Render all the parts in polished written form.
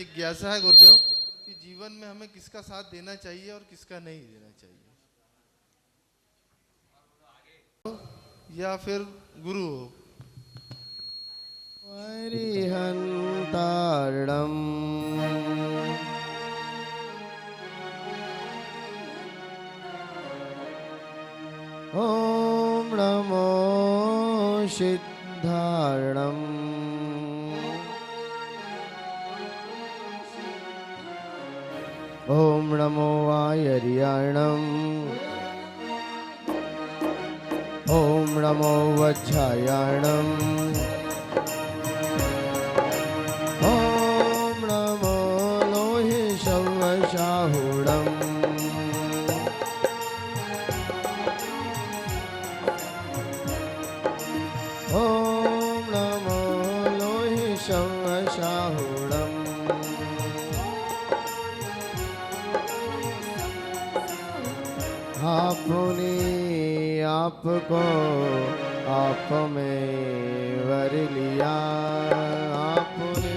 जिज्ञासा है गुरुदेव कि जीवन में हमें किसका साथ देना चाहिए और किसका नहीं देना चाहिए, या फिर गुरु हो। हरिहंतारणम ओम नमो सिद्धारणम ओम नमो आयर्याणम ओम नमो वज्रायाणम ओम नमो लोहि शवशाहुणम ओम नमो लोहि शवशाहुणम आपने आपको आप में वर लिया, आपने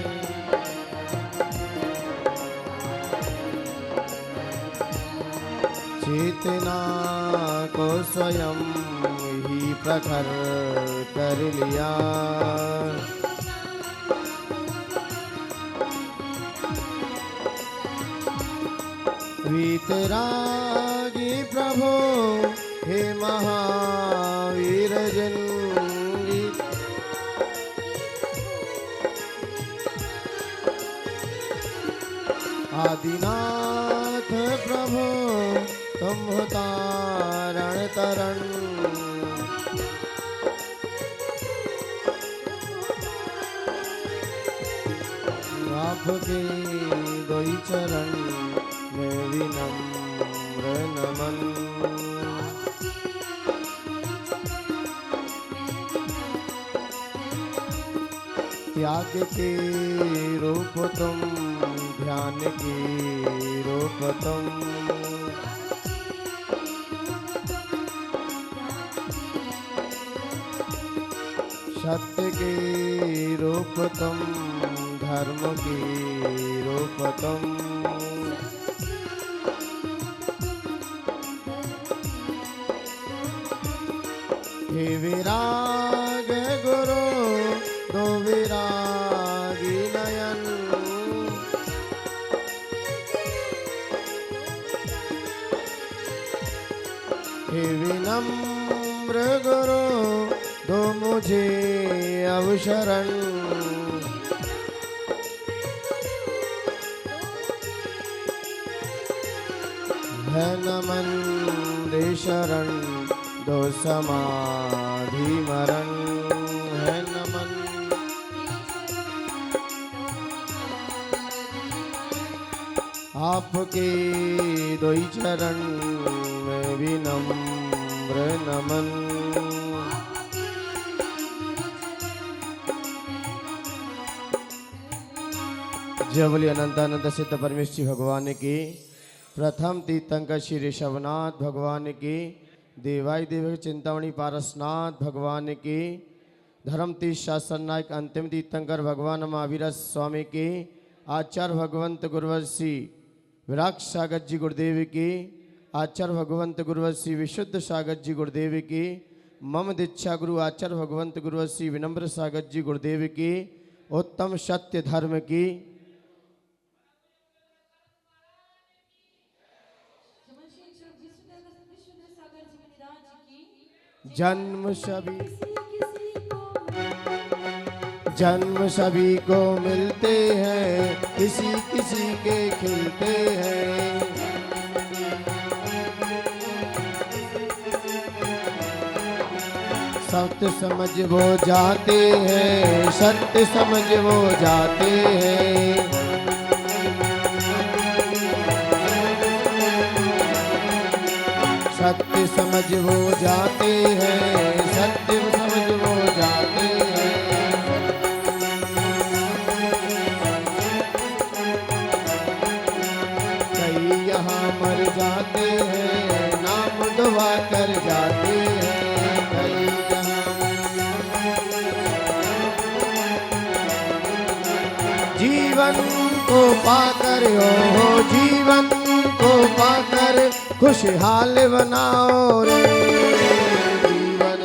चेतना को स्वयं ही प्रखर कर लिया। वीतरागी प्रभु हे महावीर जिंगी आदिनाथ प्रभु तुम हो तारण तरण आपके दोई चरण में विनम्र नमन। त्याग के रूप तुम, ध्यान के रूप तुम, सत्य के रूप तुम, धर्म के रूप तुम, हे विराग गुरु दो विरागी नयन, हे विनम्र गुरु दो मुझे अवशरण, है नमन दे शरण दो समाधि मरण, है नमन आपके दोई चरण में विनम्र नमन। जय बोलिए अनंतानंद सिद्ध परमेश्वर भगवान की। प्रथम तीर्थंकर श्री ऋषभनाथ भगवान की। देवाय देव चिंतामणि पारसनाथ भगवान की। धर्म तीर्थ शासन नायक अंतिम तीर्थंकर भगवान महावीर स्वामी की। आचार्य भगवंत गुरुवंशी विराग सागर जी गुरुदेव की। आचार्य भगवंत गुरुवंशी विशुद्ध सागर जी गुरुदेव की। मम दीक्षा गुरु आचार्य भगवंत गुरुवंशी विनम्र सागर जी गुरुदेव की। उत्तम सत्य धर्म की। जन्म सभी को मिलते हैं, किसी किसी के खिलते हैं। सत्य समझ वो जाते हैं, सत्य समझ वो जाते हैं। सत्य समझ वो जाते हैं, सत्य समझ वो जाते हैं। कई यहाँ मर जाते हैं, नाम दुआ कर जाते हैं। कई यहाँ जीवन को पाकर हो जीवन को पाकर खुशहाल बनाओ रे जीवन।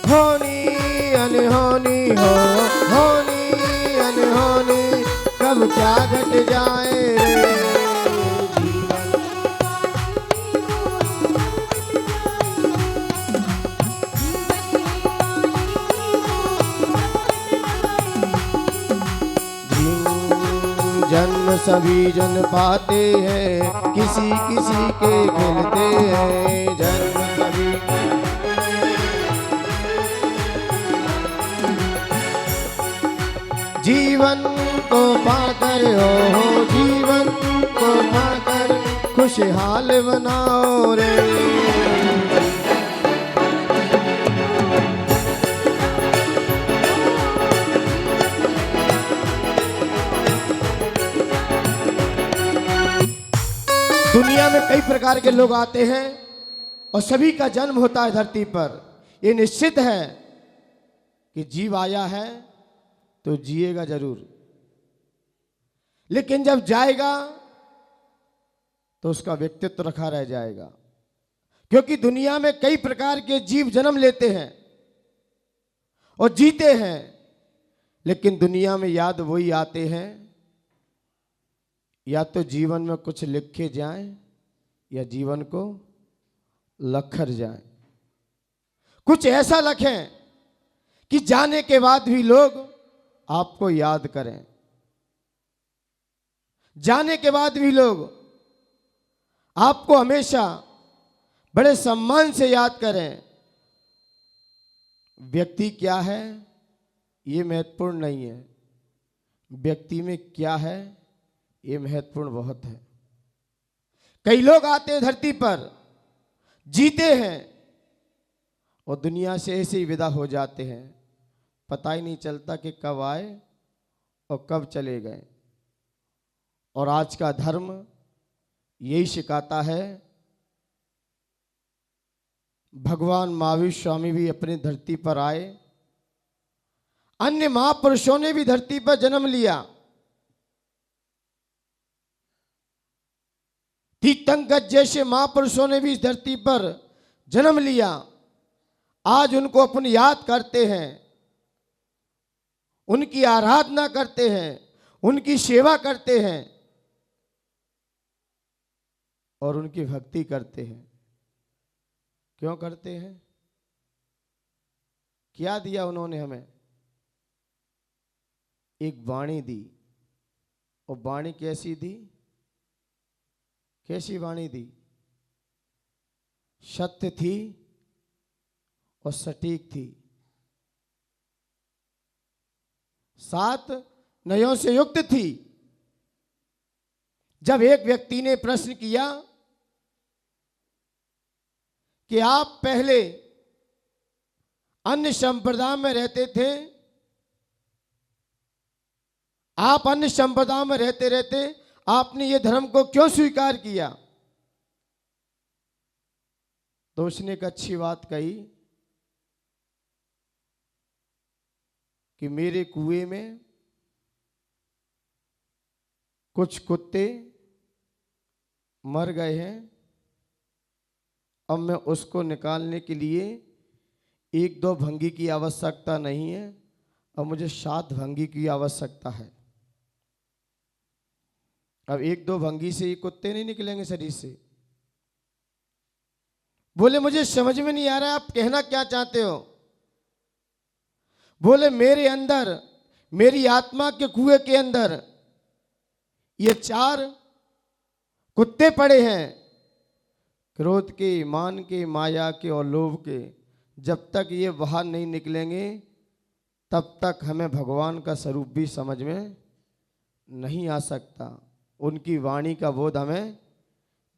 होनी अनहोनी हो, होनी अनहोनी कब क्या घट जाए रे जीवन। जन्म सभी जन पाते हैं, किसी किसी के खिलते हैं जन्म सभी। जीवन को पाकर हो जीवन को पाकर खुशहाल बनाओ रे। दुनिया में कई प्रकार के लोग आते हैं और सभी का जन्म होता है धरती पर। ये निश्चित है कि जीव आया है तो जिएगा जरूर, लेकिन जब जाएगा तो उसका व्यक्तित्व रखा रह जाएगा। क्योंकि दुनिया में कई प्रकार के जीव जन्म लेते हैं और जीते हैं, लेकिन दुनिया में याद वही आते हैं या तो जीवन में कुछ लिखे जाएं या जीवन को लखर जाएं। कुछ ऐसा लखें कि जाने के बाद भी लोग आपको याद करें, जाने के बाद भी लोग आपको हमेशा बड़े सम्मान से याद करें। व्यक्ति क्या है ये महत्वपूर्ण नहीं है, व्यक्ति में क्या है ये महत्वपूर्ण बहुत है। कई लोग आते हैं धरती पर, जीते हैं और दुनिया से ऐसे ही विदा हो जाते हैं, पता ही नहीं चलता कि कब आए और कब चले गए। और आज का धर्म यही सिखाता है। भगवान महावीर स्वामी भी अपनी धरती पर आए, अन्य महापुरुषों ने भी धरती पर जन्म लिया। तीर्थंकर जैसे महापुरुषों ने भी इस धरती पर जन्म लिया। आज उनको अपनी याद करते हैं, उनकी आराधना करते हैं, उनकी सेवा करते हैं और उनकी भक्ति करते हैं। क्यों करते हैं? क्या दिया उन्होंने हमें? एक वाणी दी। और वाणी कैसी दी? कैसी वाणी दी? सत्य थी और सटीक थी, 7 नयों से युक्त थी। जब एक व्यक्ति ने प्रश्न किया कि आप पहले अन्य संप्रदाय में रहते थे, आप अन्य संप्रदाय में रहते रहते आपने ये धर्म को क्यों स्वीकार किया? तो उसने एक अच्छी बात कही कि मेरे कुएं में कुछ कुत्ते मर गए हैं, अब मैं उसको निकालने के लिए 1-2 भंगी की आवश्यकता नहीं है, अब मुझे 7 भंगी की आवश्यकता है। अब 1-2 भंगी से ये कुत्ते नहीं निकलेंगे शरीर से। बोले मुझे समझ में नहीं आ रहा है आप कहना क्या चाहते हो। बोले मेरे अंदर, मेरी आत्मा के कुएं के अंदर ये 4 कुत्ते पड़े हैं, क्रोध के, मान के, माया के और लोभ के। जब तक ये बाहर नहीं निकलेंगे तब तक हमें भगवान का स्वरूप भी समझ में नहीं आ सकता, उनकी वाणी का बोध हमें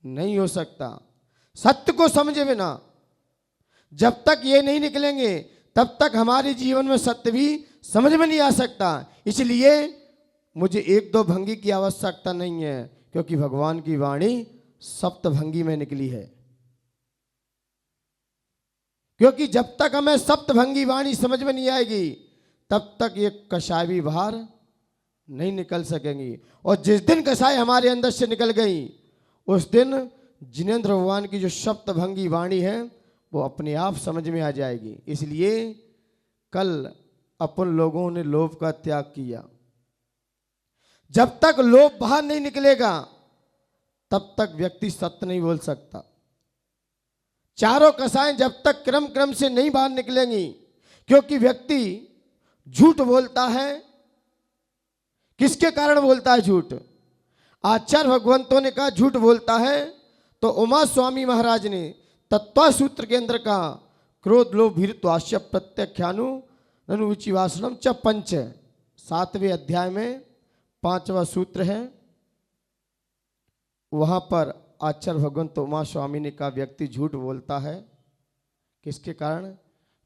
नहीं हो सकता। सत्य को समझे बिना जब तक ये नहीं निकलेंगे तब तक हमारे जीवन में सत्य भी समझ में नहीं आ सकता। इसलिए मुझे 1-2 भंगी की आवश्यकता नहीं है, क्योंकि भगवान की वाणी सप्तभंगी में निकली है। क्योंकि जब तक हमें सप्तभंगी वाणी समझ में नहीं आएगी तब तक ये कषाय भी बाहर नहीं निकल सकेंगी। और जिस दिन कषाय हमारे अंदर से निकल गई उस दिन जिनेंद्र भगवान की जो सप्तभंगी वाणी है वो अपने आप समझ में आ जाएगी। इसलिए कल अपन लोगों ने लोभ का त्याग किया। जब तक लोभ बाहर नहीं निकलेगा तब तक व्यक्ति सत्य नहीं बोल सकता। चारों कसाएं जब तक क्रम क्रम से नहीं बाहर निकलेंगी, क्योंकि व्यक्ति झूठ बोलता है। किसके कारण बोलता है झूठ? आचार्य भगवंतों ने कहा झूठ बोलता है, तो उमा स्वामी महाराज ने तत्व सूत्र के अंदर कहा क्रोध लोभ भीरत्वास्य प्रत्यख्यानु ननुविचिवासनम च पंच। 7वें अध्याय में 5वां सूत्र है। वहां पर आचार्य भगवंत उमा स्वामी ने कहा व्यक्ति झूठ बोलता है किसके कारण?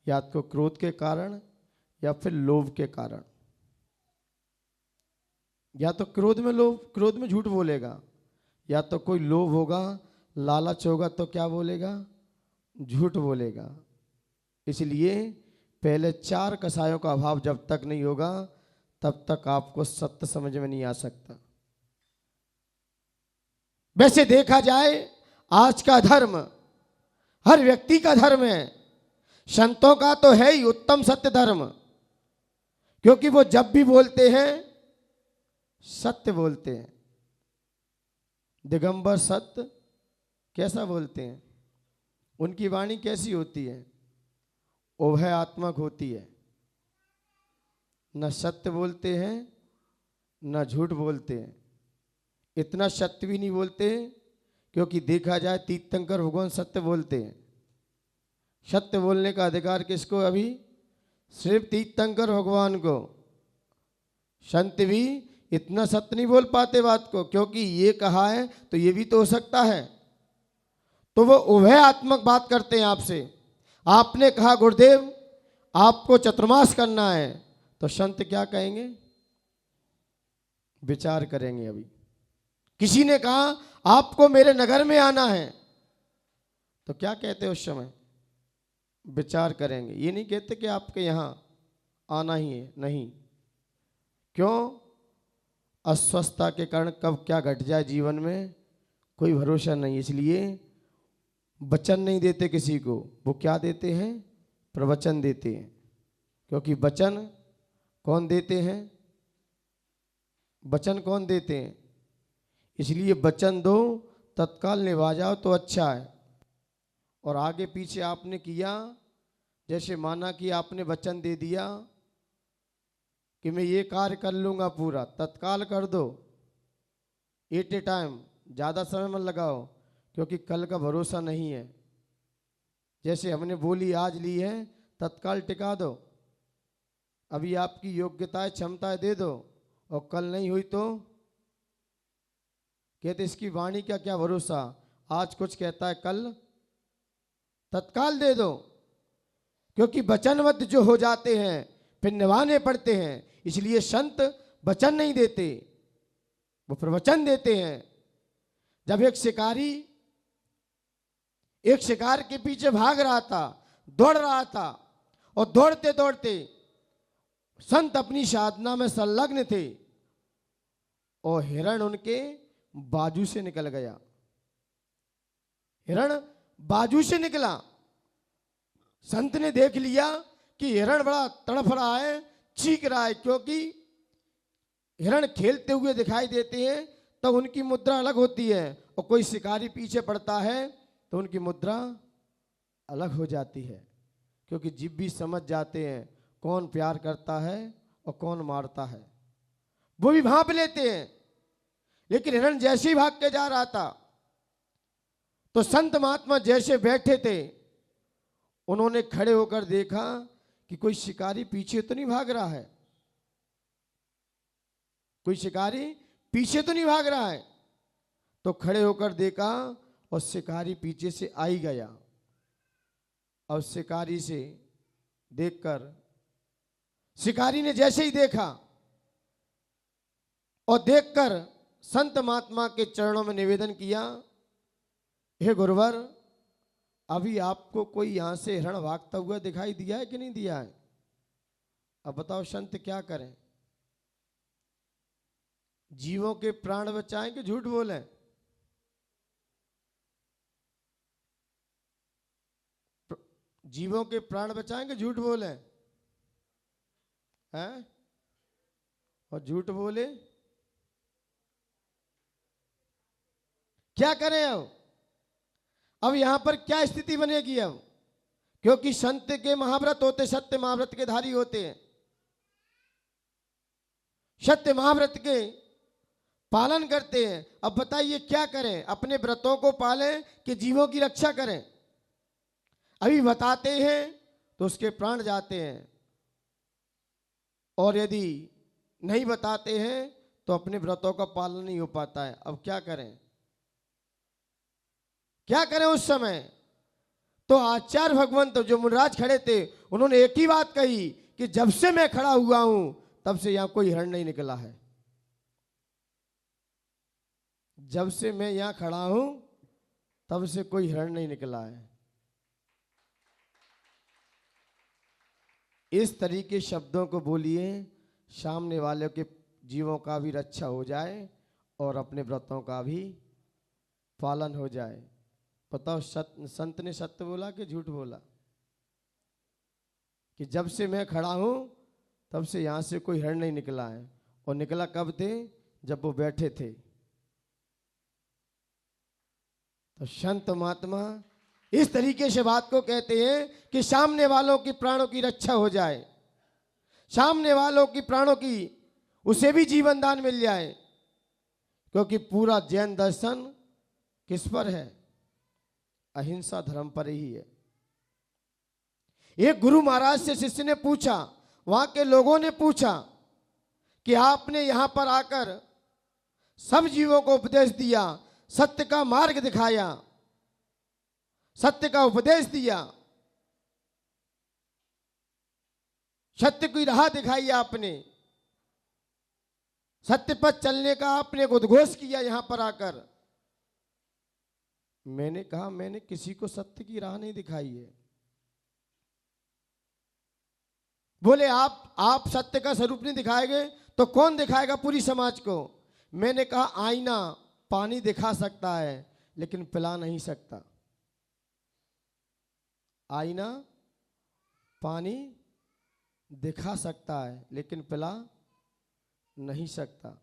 या तो क्रोध के कारण या फिर लोभ के कारण। या तो क्रोध में झूठ बोलेगा, या तो कोई लोभ होगा, लालच होगा तो क्या बोलेगा? झूठ बोलेगा। इसलिए पहले 4 कसायों का अभाव जब तक नहीं होगा तब तक आपको सत्य समझ में नहीं आ सकता। वैसे देखा जाए आज का धर्म हर व्यक्ति का धर्म है। संतों का तो है ही उत्तम सत्य धर्म, क्योंकि वो जब भी बोलते हैं सत्य बोलते हैं। दिगंबर सत्य कैसा बोलते हैं? उनकी वाणी कैसी होती है? उभयात्मक होती है। न सत्य बोलते हैं न झूठ बोलते हैं। इतना सत्य भी नहीं बोलते क्योंकि देखा जाए तीर्थंकर भगवान सत्य बोलते हैं। सत्य बोलने का अधिकार किसको? अभी सिर्फ तीर्थंकर भगवान को। संत भी इतना सत्य नहीं बोल पाते बात को, क्योंकि ये कहा है तो ये भी तो हो सकता है। तो वो उभयात्मक बात करते हैं आपसे। आपने कहा गुरुदेव आपको चतुर्मास करना है, तो संत क्या कहेंगे? विचार करेंगे। अभी किसी ने कहा आपको मेरे नगर में आना है, तो क्या कहते उस समय? विचार करेंगे। ये नहीं कहते कि आपके यहां आना ही है, नहीं। क्यों? अस्वस्थता के कारण कब क्या घट जाए जीवन में कोई भरोसा नहीं। इसलिए वचन नहीं देते किसी को। वो क्या देते हैं? प्रवचन देते हैं। क्योंकि वचन कौन देते हैं? वचन कौन देते हैं? इसलिए वचन दो तत्काल निभा जाओ तो अच्छा है। और आगे पीछे आपने किया, जैसे माना कि आपने वचन दे दिया कि मैं ये कार्य कर लूँगा पूरा, तत्काल कर दो, एट ए टाइम। ज़्यादा समय मत लगाओ, क्योंकि कल का भरोसा नहीं है। जैसे हमने बोली आज ली है, तत्काल टिका दो। अभी आपकी योग्यताएं क्षमताएं दे दो, और कल नहीं हुई तो कहते इसकी वाणी का क्या भरोसा, आज कुछ कहता है कल तत्काल दे दो। क्योंकि वचनबद्ध जो हो जाते हैं फिर निभाने पड़ते हैं। इसलिए संत वचन नहीं देते, वो प्रवचन देते हैं। जब एक शिकारी एक शिकार के पीछे भाग रहा था, दौड़ रहा था, और दौड़ते दौड़ते संत अपनी साधना में संलग्न थे, और हिरण उनके बाजू से निकल गया। हिरण बाजू से निकला। संत ने देख लिया कि हिरण बड़ा तड़फ रहा है, चीख रहा है। क्योंकि हिरण खेलते हुए दिखाई देते हैं तो उनकी मुद्रा अलग होती है, और कोई शिकारी पीछे पड़ता है तो उनकी मुद्रा अलग हो जाती है। क्योंकि जीव भी समझ जाते हैं कौन प्यार करता है और कौन मारता है, वो भी भांप लेते हैं। लेकिन हिरण जैसे ही भाग के जा रहा था, तो संत महात्मा जैसे बैठे थे, उन्होंने खड़े होकर देखा कि कोई शिकारी पीछे तो नहीं भाग रहा है, कोई शिकारी पीछे तो नहीं भाग रहा है। तो खड़े होकर देखा और शिकारी पीछे से आ ही गया। और शिकारी से देखकर, शिकारी ने जैसे ही देखा और देखकर संत महात्मा के चरणों में निवेदन किया, हे गुरुवर अभी आपको कोई यहां से हिरण भागता हुआ दिखाई दिया है कि नहीं दिया है? अब बताओ संत क्या करें? जीवों के प्राण बचाएं कि झूठ बोलें? जीवों के प्राण बचाएं कि झूठ बोलें? हैं? और झूठ बोले क्या करें? अब यहां पर क्या स्थिति बनेगी? अब क्योंकि संत के महाव्रत होते, सत्य महाव्रत के धारी होते हैं, सत्य महाव्रत के पालन करते हैं। अब बताइए क्या करें? अपने व्रतों को पालें कि जीवों की रक्षा करें? अभी बताते हैं तो उसके प्राण जाते हैं, और यदि नहीं बताते हैं तो अपने व्रतों का पालन नहीं हो पाता है। अब क्या करें? क्या करें? उस समय तो आचार्य भगवंत जो मुनिराज खड़े थे, उन्होंने एक ही बात कही कि जब से मैं खड़ा हुआ हूं तब से यहां कोई हिरण नहीं निकला है। जब से मैं यहां खड़ा हूं तब से कोई हिरण नहीं निकला है। इस तरीके शब्दों को बोलिए, सामने वाले के जीवों का भी रक्षा हो जाए और अपने व्रतों का भी पालन हो जाए। बताओ संत ने सत्य बोला कि झूठ बोला? कि जब से मैं खड़ा हूं तब से यहां से कोई हिरण नहीं निकला है। और निकला कब थे? जब वो बैठे थे। तो संत महात्मा इस तरीके से बात को कहते हैं कि सामने वालों की प्राणों की रक्षा हो जाए, सामने वालों की प्राणों की उसे भी जीवन दान मिल जाए। क्योंकि पूरा जैन दर्शन किस पर है? अहिंसा धर्म पर ही है। एक गुरु महाराज से शिष्य ने पूछा, वहां के लोगों ने पूछा कि आपने यहां पर आकर सब जीवों को उपदेश दिया, सत्य का मार्ग दिखाया, सत्य का उपदेश दिया, सत्य की राह दिखाई, आपने सत्य पर चलने का आपने उद्घोष किया यहां पर आकर। मैंने कहा, मैंने किसी को सत्य की राह नहीं दिखाई है। बोले आप सत्य का स्वरूप नहीं दिखाएंगे तो कौन दिखाएगा पूरी समाज को? मैंने कहा, आईना पानी दिखा सकता है लेकिन पिला नहीं सकता। आईना पानी दिखा सकता है लेकिन पिला नहीं सकता।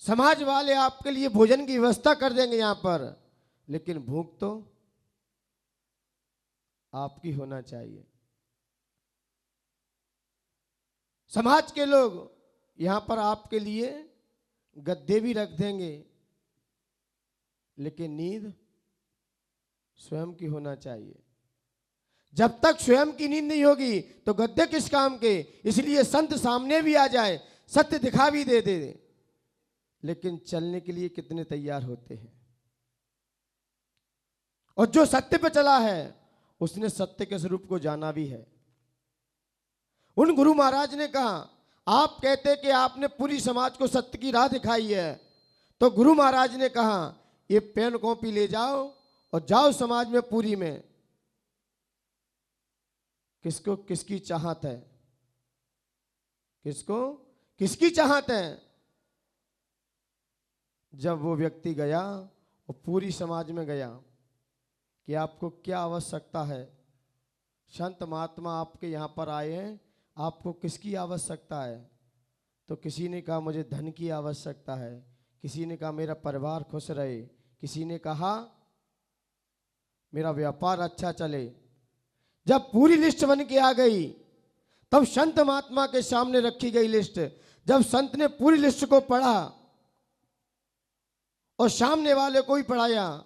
समाज वाले आपके लिए भोजन की व्यवस्था कर देंगे यहां पर, लेकिन भूख तो आपकी होना चाहिए। समाज के लोग यहां पर आपके लिए गद्दे भी रख देंगे, लेकिन नींद स्वयं की होना चाहिए। जब तक स्वयं की नींद नहीं होगी तो गद्दे किस काम के? इसलिए संत सामने भी आ जाए, सत्य दिखा भी दे, लेकिन चलने के लिए कितने तैयार होते हैं? और जो सत्य पे चला है उसने सत्य के स्वरूप को जाना भी है। उन गुरु महाराज ने कहा, आप कहते कि आपने पूरी समाज को सत्य की राह दिखाई है, तो गुरु महाराज ने कहा, ये पेन कॉपी ले जाओ और जाओ समाज में पूरी में किसको किसकी चाहत है, किसको किसकी चाहत है। जब वो व्यक्ति गया और पूरी समाज में गया कि आपको क्या आवश्यकता है, संत महात्मा आपके यहाँ पर आए हैं, आपको किसकी आवश्यकता है? तो किसी ने कहा मुझे धन की आवश्यकता है, किसी ने कहा मेरा परिवार खुश रहे, किसी ने कहा मेरा व्यापार अच्छा चले। जब पूरी लिस्ट बन के आ गई तब संत महात्मा के सामने रखी गई लिस्ट, जब संत ने पूरी लिस्ट को पढ़ा और सामने वाले को ही पढ़ाया,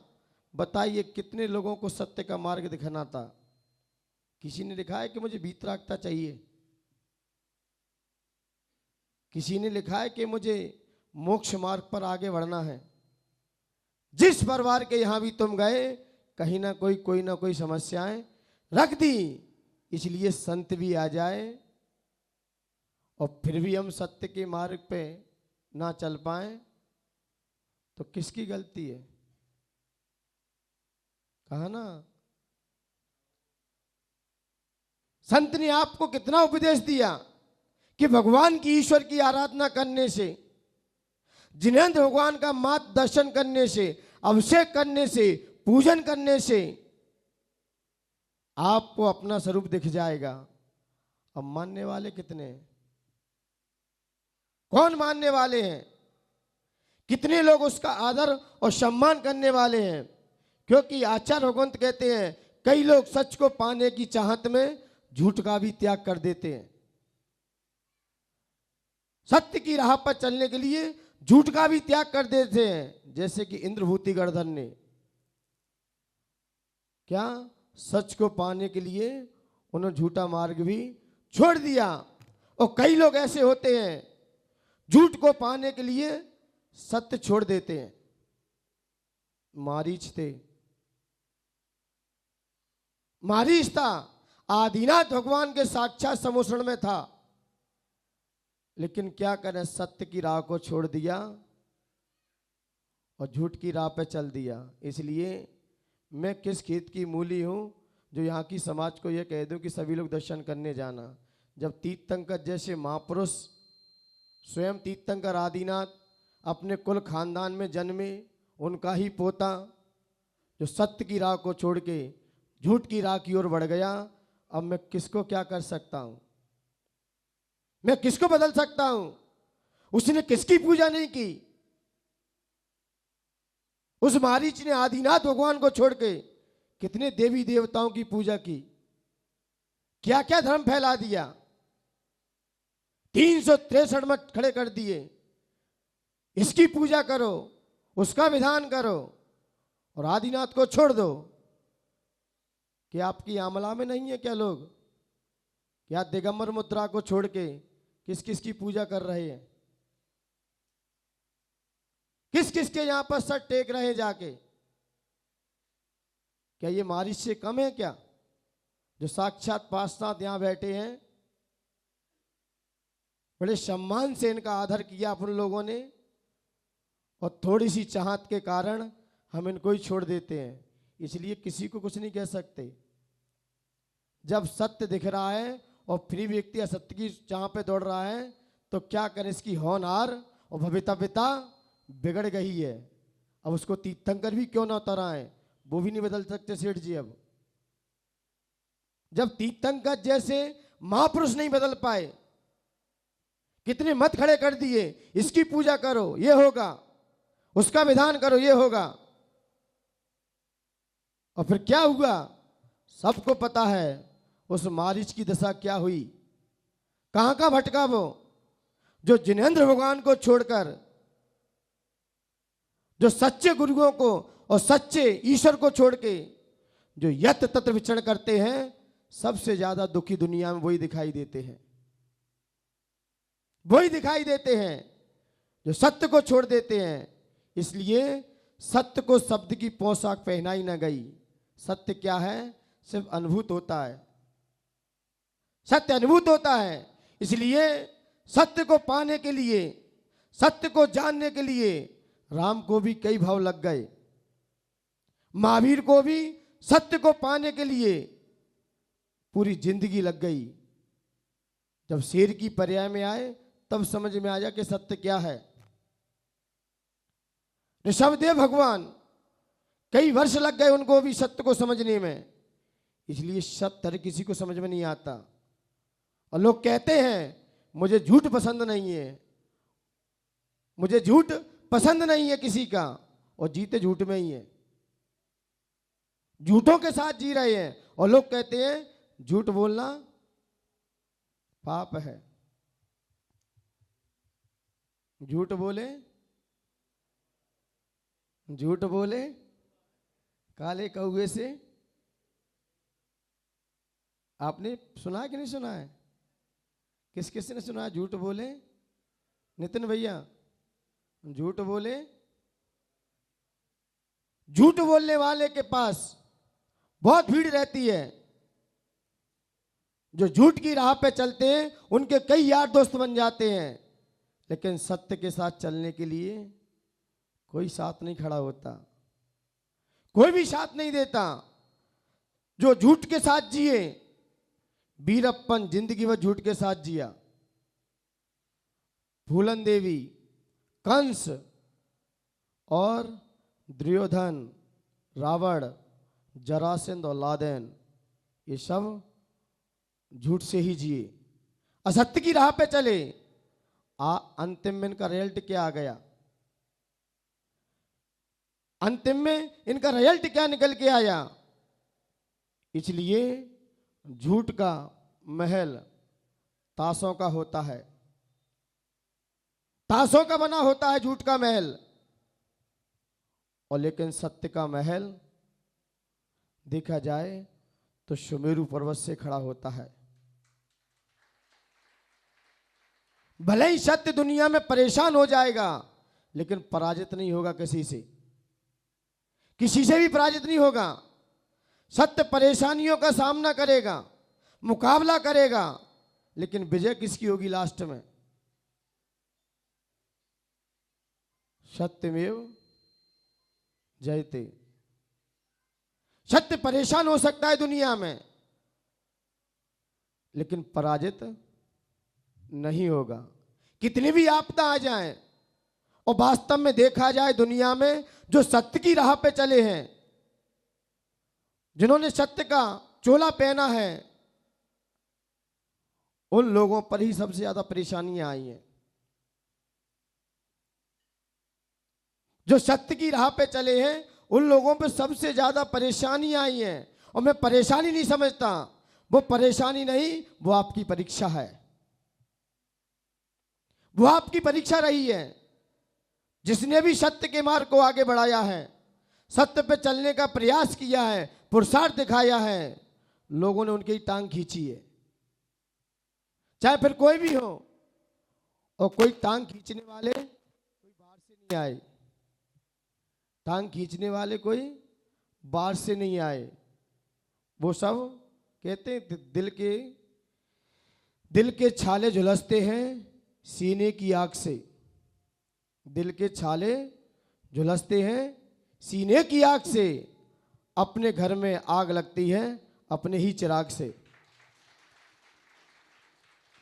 बताइए कितने लोगों को सत्य का मार्ग दिखाना था? किसी ने लिखा है कि मुझे वीतरागता चाहिए, किसी ने लिखा है कि मुझे मोक्ष मार्ग पर आगे बढ़ना है। जिस परिवार के यहां भी तुम गए, कहीं ना कोई समस्याएं रख दी, इसलिए संत भी आ जाए और फिर भी हम सत्य के मार्ग पे ना चल पाए तो किसकी गलती है? कहा ना, संत ने आपको कितना उपदेश दिया कि भगवान की, ईश्वर की आराधना करने से, जिनेंद्र भगवान का मात दर्शन करने से, अभिषेक करने से, पूजन करने से आपको अपना स्वरूप दिख जाएगा। अब मानने वाले कितने हैं? कौन मानने वाले हैं? कितने लोग उसका आदर और सम्मान करने वाले हैं? क्योंकि आचार्य भगवंत कहते हैं कई लोग सच को पाने की चाहत में झूठ का भी त्याग कर देते हैं। सत्य की राह पर चलने के लिए झूठ का भी त्याग कर देते हैं। जैसे कि इंद्रभूति गर्दन ने क्या, सच को पाने के लिए उन्होंने झूठा मार्ग भी छोड़ दिया। और कई लोग ऐसे होते हैं झूठ को पाने के लिए सत्य छोड़ देते हैं। मारीच थे, मारीच था, आदिनाथ भगवान के साक्षात समोषण में था, लेकिन क्या करें, सत्य की राह को छोड़ दिया और झूठ की राह पे चल दिया। इसलिए मैं किस खेत की मूली हूं जो यहाँ की समाज को यह कह दूं कि सभी लोग दर्शन करने जाना। जब तीर्थंकर जैसे महापुरुष, स्वयं तीर्थंकर आदिनाथ अपने कुल खानदान में जन्मे, उनका ही पोता जो सत्य की राह को छोड़ के झूठ की राह की ओर बढ़ गया, अब मैं किसको क्या कर सकता हूं? मैं किसको बदल सकता हूं? उसने किसकी पूजा नहीं की? उस मारीच ने आदिनाथ भगवान को छोड़ के कितने देवी देवताओं की पूजा की, क्या क्या धर्म फैला दिया, 363 मठ खड़े कर दिए। इसकी पूजा करो, उसका विधान करो और आदिनाथ को छोड़ दो। क्या आपकी आमला में नहीं है क्या लोग? क्या दिगंबर मुद्रा को छोड़ के किस किस की पूजा कर रहे हैं? किस किस के यहां पर सर टेक रहे हैं जाके? क्या ये मारिच से कम है क्या, जो साक्षात पार्षद यहां बैठे हैं? बड़े सम्मान से इनका आदर किया अपन लोगों ने, और थोड़ी सी चाहत के कारण हम इनको ही छोड़ देते हैं। इसलिए किसी को कुछ नहीं कह सकते। जब सत्य दिख रहा है और फिर व्यक्ति असत्य की चाह पे दौड़ रहा है, तो क्या करें, इसकी होनहार और भवितव्यता बिगड़ गई है। अब उसको तीर्थंकर भी क्यों ना उतर आए, वो भी नहीं बदल सकते सेठ जी। अब जब तीर्थंकर जैसे महापुरुष नहीं बदल पाए, कितने मत खड़े कर दिए, इसकी पूजा करो ये होगा, उसका विधान करो ये होगा, और फिर क्या हुआ सबको पता है। उस मारीच की दशा क्या हुई, कहां का भटका वो, जो जिनेंद्र भगवान को छोड़कर, जो सच्चे गुरुओं को और सच्चे ईश्वर को छोड़ के जो यत्र तत्र विचरण करते हैं, सबसे ज्यादा दुखी दुनिया में वही दिखाई देते हैं। वही दिखाई देते हैं जो सत्य को छोड़ देते हैं। इसलिए सत्य को शब्द की पोशाक पहनाई ना गई। सत्य क्या है, सिर्फ अनुभूत होता है, सत्य अनुभूत होता है। इसलिए सत्य को पाने के लिए, सत्य को जानने के लिए राम को भी कई भाव लग गए, महावीर को भी सत्य को पाने के लिए पूरी जिंदगी लग गई। जब शेर की पर्याय में आए तब समझ में आया कि सत्य क्या है। ऋषभदेव भगवान कई वर्ष लग गए उनको भी सत्य को समझने में। इसलिए सत्य हर किसी को समझ में नहीं आता। और लोग कहते हैं मुझे झूठ पसंद नहीं है, मुझे झूठ पसंद नहीं है किसी का, और जीते झूठ में ही है, झूठों के साथ जी रहे हैं। और लोग कहते हैं झूठ बोलना पाप है, झूठ बोले, झूठ बोले काले कौवे से। आपने सुना है कि नहीं सुना है? किस किस ने सुना है झूठ बोले? नितिन भैया, झूठ बोले, झूठ बोलने वाले के पास बहुत भीड़ रहती है। जो झूठ की राह पे चलते हैं उनके कई यार दोस्त बन जाते हैं, लेकिन सत्य के साथ चलने के लिए कोई साथ नहीं खड़ा होता, कोई भी साथ नहीं देता। जो झूठ के साथ जिए, वीरप्पन जिंदगी भर झूठ के साथ जिया। फूलन देवी, कंस और दुर्योधन, रावण, जरासंध और लादेन, ये सब झूठ से ही जिए, असत्य की राह पे चले। अंतिम में इनका रिजल्ट क्या आ गया? अंतिम में इनका रिजल्ट क्या निकल के आया? इसलिए झूठ का महल ताशों का होता है, ताशों का बना होता है झूठ का महल। और लेकिन सत्य का महल देखा जाए तो सुमेरु पर्वत से खड़ा होता है। भले ही सत्य दुनिया में परेशान हो जाएगा, लेकिन पराजित नहीं होगा किसी से, किसी से भी पराजित नहीं होगा। सत्य परेशानियों का सामना करेगा, मुकाबला करेगा, लेकिन विजय किसकी होगी लास्ट में? सत्यमेव जयते। सत्य परेशान हो सकता है दुनिया में, लेकिन पराजित नहीं होगा। कितनी भी आपदा आ जाए, और वास्तव में देखा जाए दुनिया में जो सत्य की राह पे चले हैं, जिन्होंने सत्य का चोला पहना है, उन लोगों पर ही सबसे ज्यादा परेशानियां आई हैं। जो सत्य की राह पे चले हैं, उन लोगों पे सबसे ज्यादा परेशानी आई है। और मैं परेशानी नहीं समझता, वो परेशानी नहीं, वो आपकी परीक्षा है, वो आपकी परीक्षा रही है। जिसने भी सत्य के मार्ग को आगे बढ़ाया है, सत्य पे चलने का प्रयास किया है, पुरुषार्थ दिखाया है, लोगों ने उनकी टांग खींची है, चाहे फिर कोई भी हो। और कोई टांग खींचने वाले कोई बाहर से नहीं आए, टांग खींचने वाले कोई बाहर से नहीं आए। वो सब कहते हैं दिल के छाले झुलसते हैं सीने की आग से। दिल के छाले झुलसते हैं सीने की आग से। अपने घर में आग लगती है अपने ही चिराग से।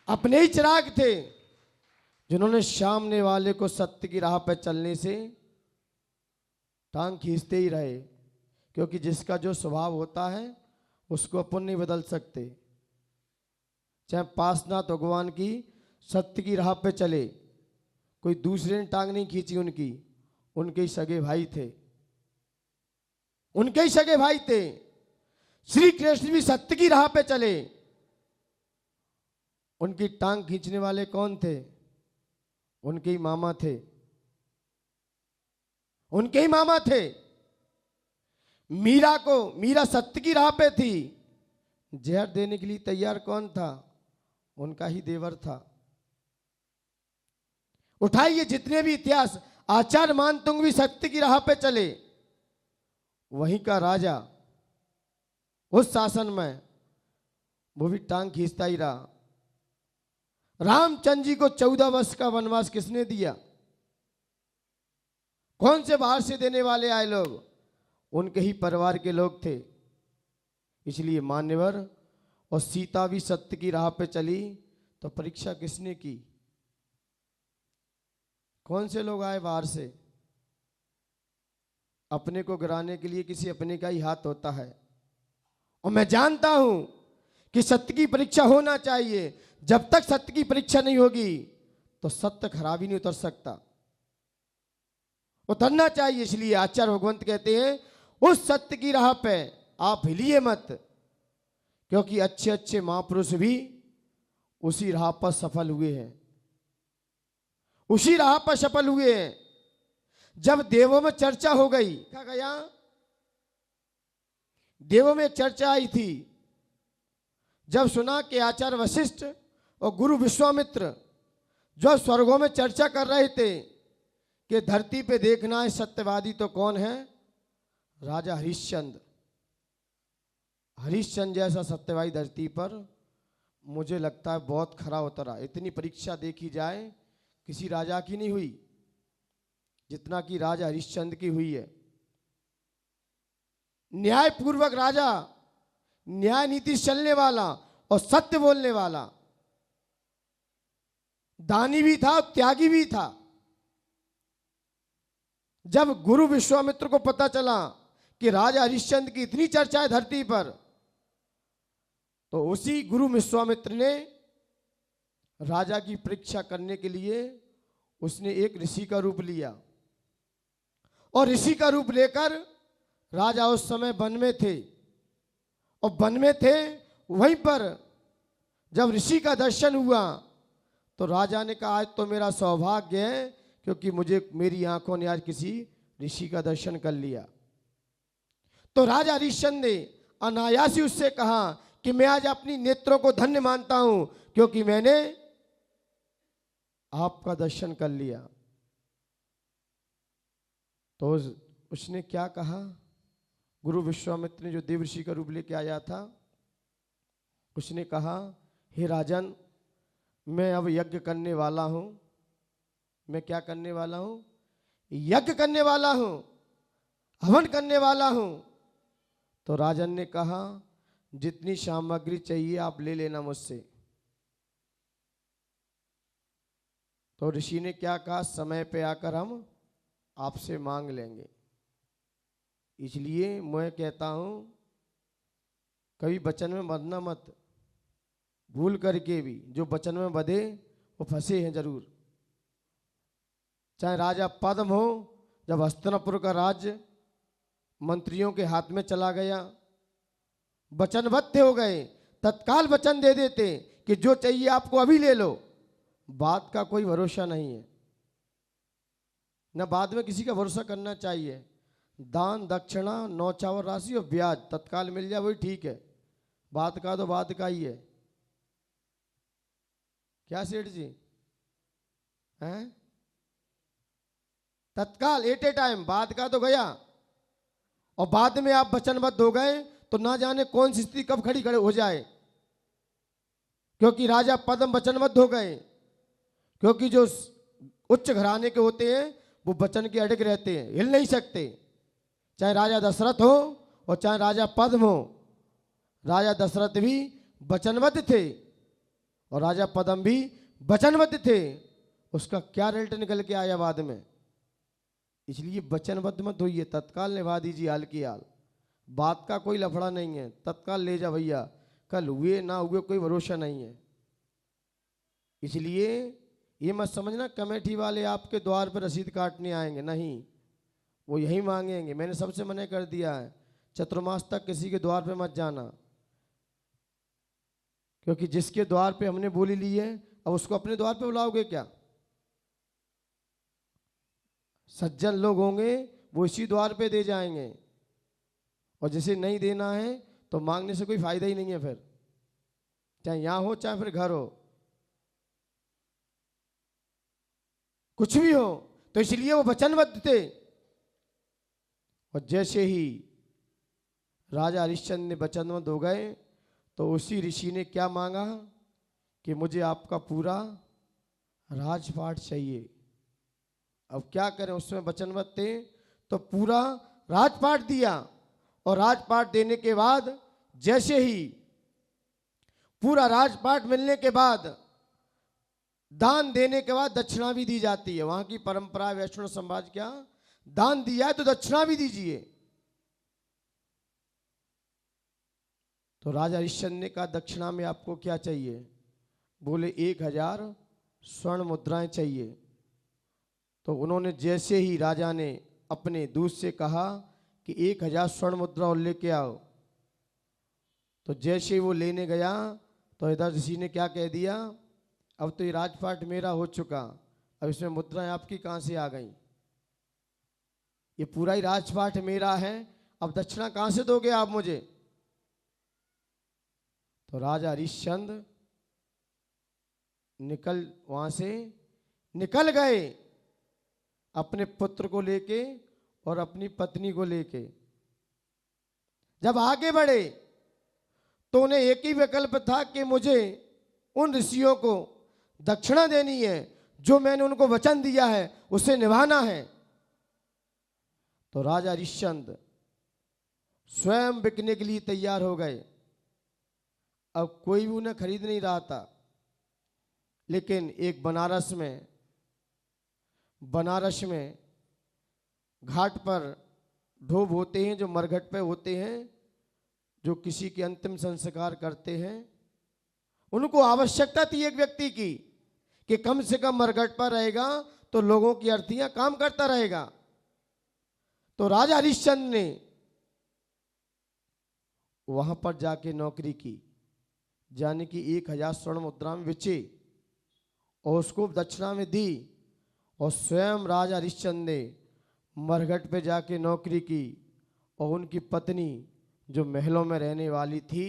अपने ही चिराग थे जिन्होंने सामने वाले को सत्य की राह पर चलने से टांग खींचते ही रहे, क्योंकि जिसका जो स्वभाव होता है उसको अपन नहीं बदल सकते। चाहे पासनाथ भगवान की सत्य की राह पे चले, कोई दूसरे ने टांग नहीं खींची उनकी, उनके ही सगे भाई थे, उनके ही सगे भाई थे। श्री कृष्ण भी सत्य की राह पे चले, उनकी टांग खींचने वाले कौन थे? उनके ही मामा थे, उनके ही मामा थे। मीरा सत्य की राह पे थी, जहर देने के लिए तैयार कौन था? उनका ही देवर था। उठाइए जितने भी इतिहास, आचार्य मानतुंग भी सत्य की राह पे चले, वहीं का राजा उस शासन में वो भी टांग खींचता ही रहा। रामचंद्र जी को 14 वर्ष का वनवास किसने दिया? कौन से बाहर से देने वाले आए लोग? उनके ही परिवार के लोग थे। इसलिए मान्यवर, और सीता भी सत्य की राह पे चली तो परीक्षा किसने की? कौन से लोग आए बाहर से? अपने को गिराने के लिए किसी अपने का ही हाथ होता है। और मैं जानता हूं कि सत्य की परीक्षा होना चाहिए। जब तक सत्य की परीक्षा नहीं होगी तो सत्य खराबी नहीं उतर सकता, उतरना चाहिए। इसलिए आचार्य भगवंत कहते हैं उस सत्य की राह पे आप हिलिए मत, क्योंकि अच्छे अच्छे महापुरुष भी उसी राह पर सफल हुए हैं, उसी राह पर सफल हुए हैं। जब देवों में चर्चा हो गई, देखा गया देवों में एक चर्चा आई थी। जब सुना कि आचार्य वशिष्ठ और गुरु विश्वामित्र जो स्वर्गों में चर्चा कर रहे थे कि धरती पे देखना है सत्यवादी तो कौन है? राजा हरिश्चंद्र। हरिश्चंद्र जैसा सत्यवादी धरती पर मुझे लगता है बहुत खरा उतरा। इतनी परीक्षा देखी जाए किसी राजा की नहीं हुई जितना कि राजा हरिश्चंद्र की हुई है। न्यायपूर्वक राजा, न्याय नीति से चलने वाला और सत्य बोलने वाला, दानी भी था, त्यागी भी था। जब गुरु विश्वामित्र को पता चला कि राजा हरिश्चंद्र की इतनी चर्चा है धरती पर, तो उसी गुरु विश्वामित्र ने राजा की परीक्षा करने के लिए उसने एक ऋषि का रूप लिया। और ऋषि का रूप लेकर राजा उस समय वन में थे, और वन में थे वहीं पर जब ऋषि का दर्शन हुआ तो राजा ने कहा आज तो मेरा सौभाग्य है, क्योंकि मुझे मेरी आंखों ने आज किसी ऋषि का दर्शन कर लिया। तो राजा हरिश्चंद्र ने अनायास ही उससे कहा कि मैं आज अपनी नेत्रों को धन्य मानता हूं, क्योंकि मैंने आपका दर्शन कर लिया। तो उसने क्या कहा, गुरु विश्वामित्र ने जो देव ऋषि का रूप लेके आया था, उसने कहा हे राजन, मैं अब यज्ञ करने वाला हूं। मैं क्या करने वाला हूं? यज्ञ करने वाला हूं, हवन करने वाला हूं। तो राजन ने कहा जितनी सामग्री चाहिए आप ले लेना मुझसे। तो ऋषि ने क्या कहा, समय पे आकर हम आपसे मांग लेंगे। इसलिए मैं कहता हूं कभी वचन में बंधना मत, भूल करके भी जो वचन में बंधे वो फंसे हैं जरूर। चाहे राजा पद्म हो, जब हस्तिनापुर का राज्य मंत्रियों के हाथ में चला गया, वचनबद्ध हो गए, तत्काल वचन दे देते कि जो चाहिए आपको अभी ले लो। बात का कोई भरोसा नहीं है, न बाद में किसी का भरोसा करना चाहिए। दान दक्षिणा नौचावर राशि और ब्याज तत्काल मिल जाए वही ठीक है, बात का तो बात का ही है। क्या सेठ जी हैं? तत्काल एट ए टाइम, बाद का तो गया। और बाद में आप वचनबद्ध हो गए तो ना जाने कौन सी स्थिति कब खड़ी हो जाए, क्योंकि राजा पद्म वचनबद्ध हो गए। क्योंकि जो उच्च घराने के होते हैं वो वचन के अड़िग रहते हैं, हिल नहीं सकते। चाहे राजा दशरथ हो और चाहे राजा पद्म हो, राजा दशरथ भी वचनबद्ध थे और राजा पद्म भी वचनबद्ध थे। उसका क्या रिजल्ट निकल के आया बाद में। इसलिए वचनबद्ध मत होइए, तत्काल निभा दीजिए हाल की हाल। बात का कोई लफड़ा नहीं है, तत्काल ले जा भैया, कल हुए ना हुए कोई भरोसा नहीं है। इसलिए ये मत समझना कमेटी वाले आपके द्वार पर रसीद काटने आएंगे, नहीं, वो यही मांगेंगे। मैंने सबसे मना कर दिया है, चतुर्मास तक किसी के द्वार पे मत जाना, क्योंकि जिसके द्वार पे हमने बोली ली है अब उसको अपने द्वार पे बुलाओगे क्या? सज्जन लोग होंगे वो इसी द्वार पे दे जाएंगे, और जिसे नहीं देना है तो मांगने से कोई फायदा ही नहीं है फिर, चाहे यहां हो चाहे फिर घर हो, कुछ भी हो। तो इसलिए वो वचनबद्ध थे। और जैसे ही राजा हरिश्चंद्र ने वचनबद्ध हो गए तो उसी ऋषि ने क्या मांगा कि मुझे आपका पूरा राजपाट चाहिए। अब क्या करें, उसमें वचनबद्ध थे तो पूरा राजपाट दिया। और राजपाट देने के बाद जैसे ही पूरा राजपाट मिलने के बाद दान देने के बाद दक्षिणा भी दी जाती है। वहां की परंपरा वैष्णव समाज, क्या दान दिया है तो दक्षिणा भी दीजिए। तो राजा हरिश्चंद्र ने कहा दक्षिणा में आपको क्या चाहिए? बोले 1000 स्वर्ण मुद्राएं चाहिए। तो उन्होंने जैसे ही राजा ने अपने दूत से कहा कि 1000 स्वर्ण मुद्रा और लेके आओ, तो जैसे ही वो लेने गया तो इधर ऋषि ने क्या कह दिया, अब तो ये राजपाट मेरा हो चुका, अब इसमें मुद्राएं आपकी कहां से आ गई? ये पूरा ही राजपाट मेरा है, अब दक्षिणा कहां से दोगे आप मुझे? तो राजा हरिश्चंद्र वहां से निकल गए अपने पुत्र को लेके और अपनी पत्नी को लेके। जब आगे बढ़े तो उन्हें एक ही विकल्प था कि मुझे उन ऋषियों को दक्षिणा देनी है, जो मैंने उनको वचन दिया है उसे निभाना है। तो राजा हरिश्चंद्र स्वयं बिकने के लिए तैयार हो गए। अब कोई भी उन्हें खरीद नहीं रहा था। लेकिन एक बनारस में घाट पर ढोब होते हैं जो मरघट पे होते हैं, जो किसी के अंतिम संस्कार करते हैं। उनको आवश्यकता थी एक व्यक्ति की कि कम से कम मरघट पर रहेगा तो लोगों की अर्थियां काम करता रहेगा। तो राजा हरिश्चंद्र ने वहां पर जाके नौकरी की, जाने की 1000 स्वर्ण मुद्रा में बेचे और उसको दक्षिणा में दी। और स्वयं राजा हरिश्चंद्र ने मरघट पे जाके नौकरी की और उनकी पत्नी जो महलों में रहने वाली थी,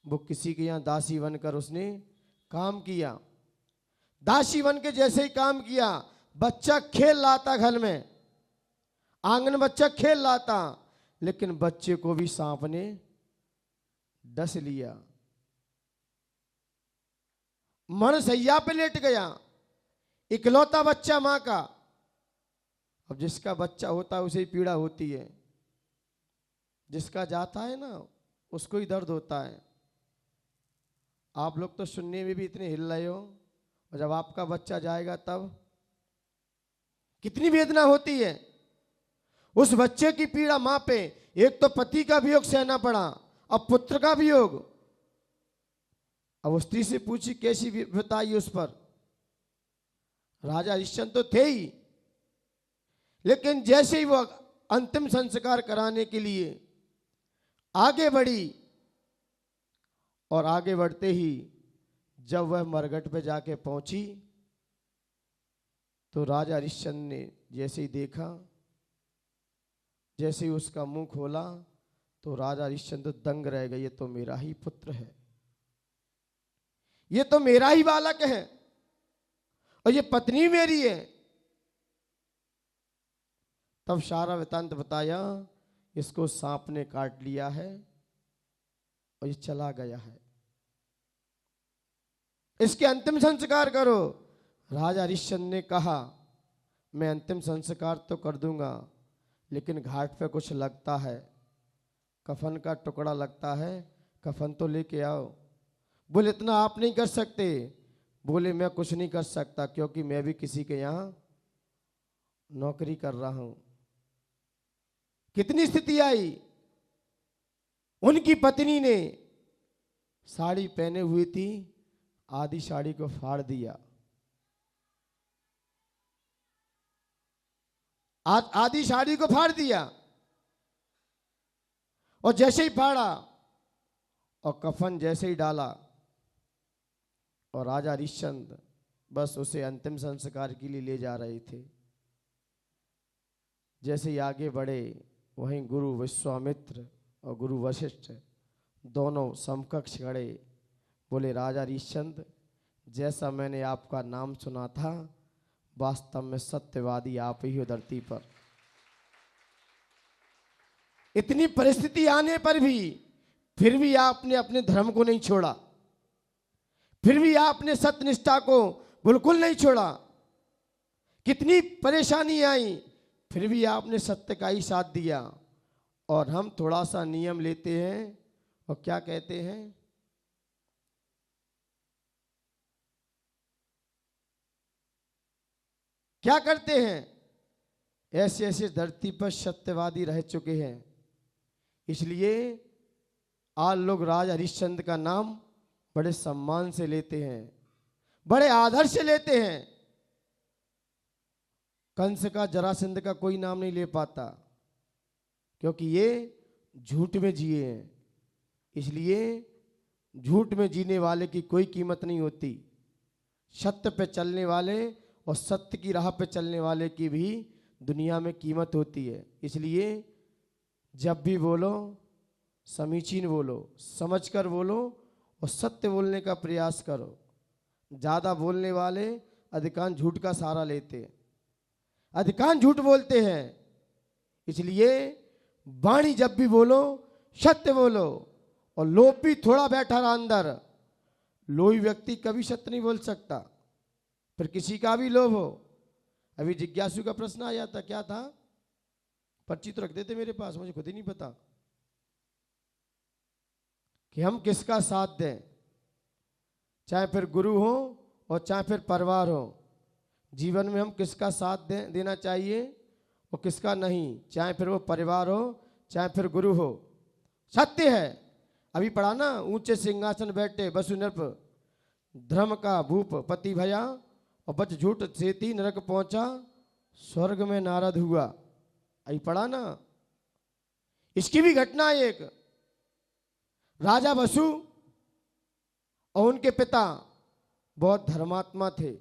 वो किसी के यहाँ दासी बनकर उसने काम किया। दासी बन के जैसे ही काम किया, बच्चा खेल रहा था घर में, आंगन बच्चा खेल रहा था, लेकिन बच्चे को भी सांप ने डस लिया। मर सैया पे लेट गया, इकलौता बच्चा मां का। अब जिसका बच्चा होता है उसे ही पीड़ा होती है, जिसका जाता है ना उसको ही दर्द होता है। आप लोग तो सुनने में भी इतने हिल रहे हो, और जब आपका बच्चा जाएगा तब कितनी वेदना होती है। उस बच्चे की पीड़ा मां पे, एक तो पति का वियोग सहना पड़ा, अब पुत्र का वियोग। अब उस स्त्री से पूछी कैसी बताई उस पर। राजा हरिश्चंद्र तो थे ही, लेकिन जैसे ही वो अंतिम संस्कार कराने के लिए आगे बढ़ी, और आगे बढ़ते ही जब वह मरघट पे जाके पहुंची, तो राजा हरिश्चंद्र ने जैसे ही देखा, जैसे ही उसका मुंह खोला, तो राजा हरिश्चंद्र दंग रह गए। ये तो मेरा ही पुत्र है, ये तो मेरा ही बालक है, और ये पत्नी मेरी है। तब सारा वृतांत बताया, इसको सांप ने काट लिया है और ये चला गया है, इसके अंतिम संस्कार करो। राजा हरिश्चंद्र ने कहा, मैं अंतिम संस्कार तो कर दूंगा, लेकिन घाट पे कुछ लगता है, कफन का टुकड़ा लगता है, कफन तो लेके आओ। बोले इतना आप नहीं कर सकते। बोले मैं कुछ नहीं कर सकता, क्योंकि मैं भी किसी के यहाँ नौकरी कर रहा हूं। कितनी स्थिति आई, उनकी पत्नी ने साड़ी पहने हुई थी, आधी साड़ी को फाड़ दिया। आधी साड़ी को फाड़ दिया, और जैसे ही फाड़ा और कफन जैसे ही डाला, और राजा हरिश्चंद्र बस उसे अंतिम संस्कार के लिए ले जा रहे थे। जैसे ही आगे बढ़े, वहीं गुरु विश्वामित्र और गुरु वशिष्ठ दोनों समकक्ष खड़े। बोले राजा हरिश्चंद्र, जैसा मैंने आपका नाम सुना था, वास्तव में सत्यवादी आप ही हो धरती पर। इतनी परिस्थिति आने पर भी फिर भी आपने अपने धर्म को नहीं छोड़ा, फिर भी आपने सत्यनिष्ठा को बिल्कुल नहीं छोड़ा। कितनी परेशानी आई, फिर भी आपने सत्य का ही साथ दिया। और हम थोड़ा सा नियम लेते हैं और क्या कहते हैं, क्या करते हैं, ऐसे ऐसे धरती पर सत्यवादी रह चुके हैं। इसलिए आज लोग राजा हरिश्चंद्र का नाम बड़े सम्मान से लेते हैं, बड़े आदर से लेते हैं। कंस का, जरासंध का कोई नाम नहीं ले पाता, क्योंकि ये झूठ में जिए हैं। इसलिए झूठ में जीने वाले की कोई कीमत नहीं होती। सत्य पे चलने वाले और सत्य की राह पे चलने वाले की भी दुनिया में कीमत होती है। इसलिए जब भी बोलो समीचीन बोलो, समझकर बोलो और सत्य बोलने का प्रयास करो। ज़्यादा बोलने वाले अधिकांश झूठ का सहारा लेते हैं, अधिकांश झूठ बोलते हैं। इसलिए वाणी जब भी बोलो सत्य बोलो, और लोभ भी थोड़ा बैठा रहा अंदर। लोभी व्यक्ति कभी सत्य नहीं बोल सकता, फिर किसी का भी लोभ हो। अभी जिज्ञासु का प्रश्न आया था, क्या था, पर्ची तो रख देते मेरे पास, मुझे खुद ही नहीं पता। कि हम किसका साथ दें, चाहे फिर गुरु हो और चाहे फिर परिवार हो। जीवन में हम किसका साथ देना चाहिए और किसका नहीं, चाहे फिर वो परिवार हो चाहे फिर गुरु हो। सत्य है, अभी पढ़ा ना, ऊंचे सिंहासन बैठे वसु नृप, धर्म का भूप पति भया, और बच झूठ सेती नरक पहुंचा, स्वर्ग में नारद हुआ। अभी पढ़ा ना। इसकी भी घटना है एक। राजा वसु और उनके पिता बहुत धर्मात्मा थे।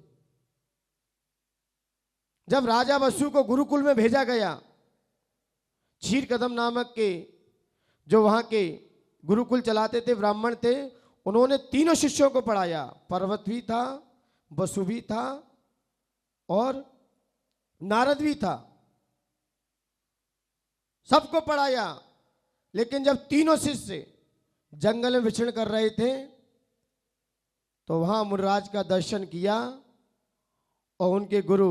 जब राजा वसु को गुरुकुल में भेजा गया, क्षीर कदम नामक के जो वहां के गुरुकुल चलाते थे ब्राह्मण थे, उन्होंने तीनों शिष्यों को पढ़ाया। पर्वत भी था, वसु भी था और नारद भी था, सबको पढ़ाया। लेकिन जब तीनों शिष्य जंगल में विचरण कर रहे थे तो वहां मुनिराज का दर्शन किया और उनके गुरु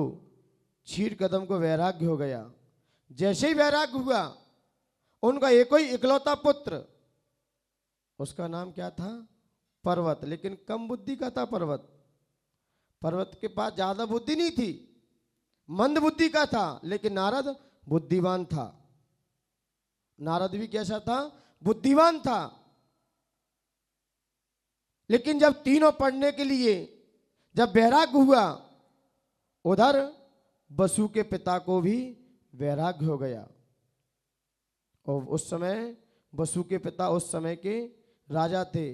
क्षीर कदम को वैराग्य हो गया। जैसे ही वैराग्य हुआ, उनका एक ही इकलौता पुत्र, उसका नाम क्या था? पर्वत। लेकिन कम बुद्धि का था पर्वत। पर्वत के पास ज्यादा बुद्धि नहीं थी, मंद बुद्धि का था। लेकिन नारद बुद्धिमान था। नारद भी कैसा था? बुद्धिमान था। लेकिन जब तीनों पढ़ने के लिए जब वैराग्य हुआ, उधर वसु के पिता को भी वैराग्य हो गया। और उस समय वसु के पिता उस समय के राजा थे,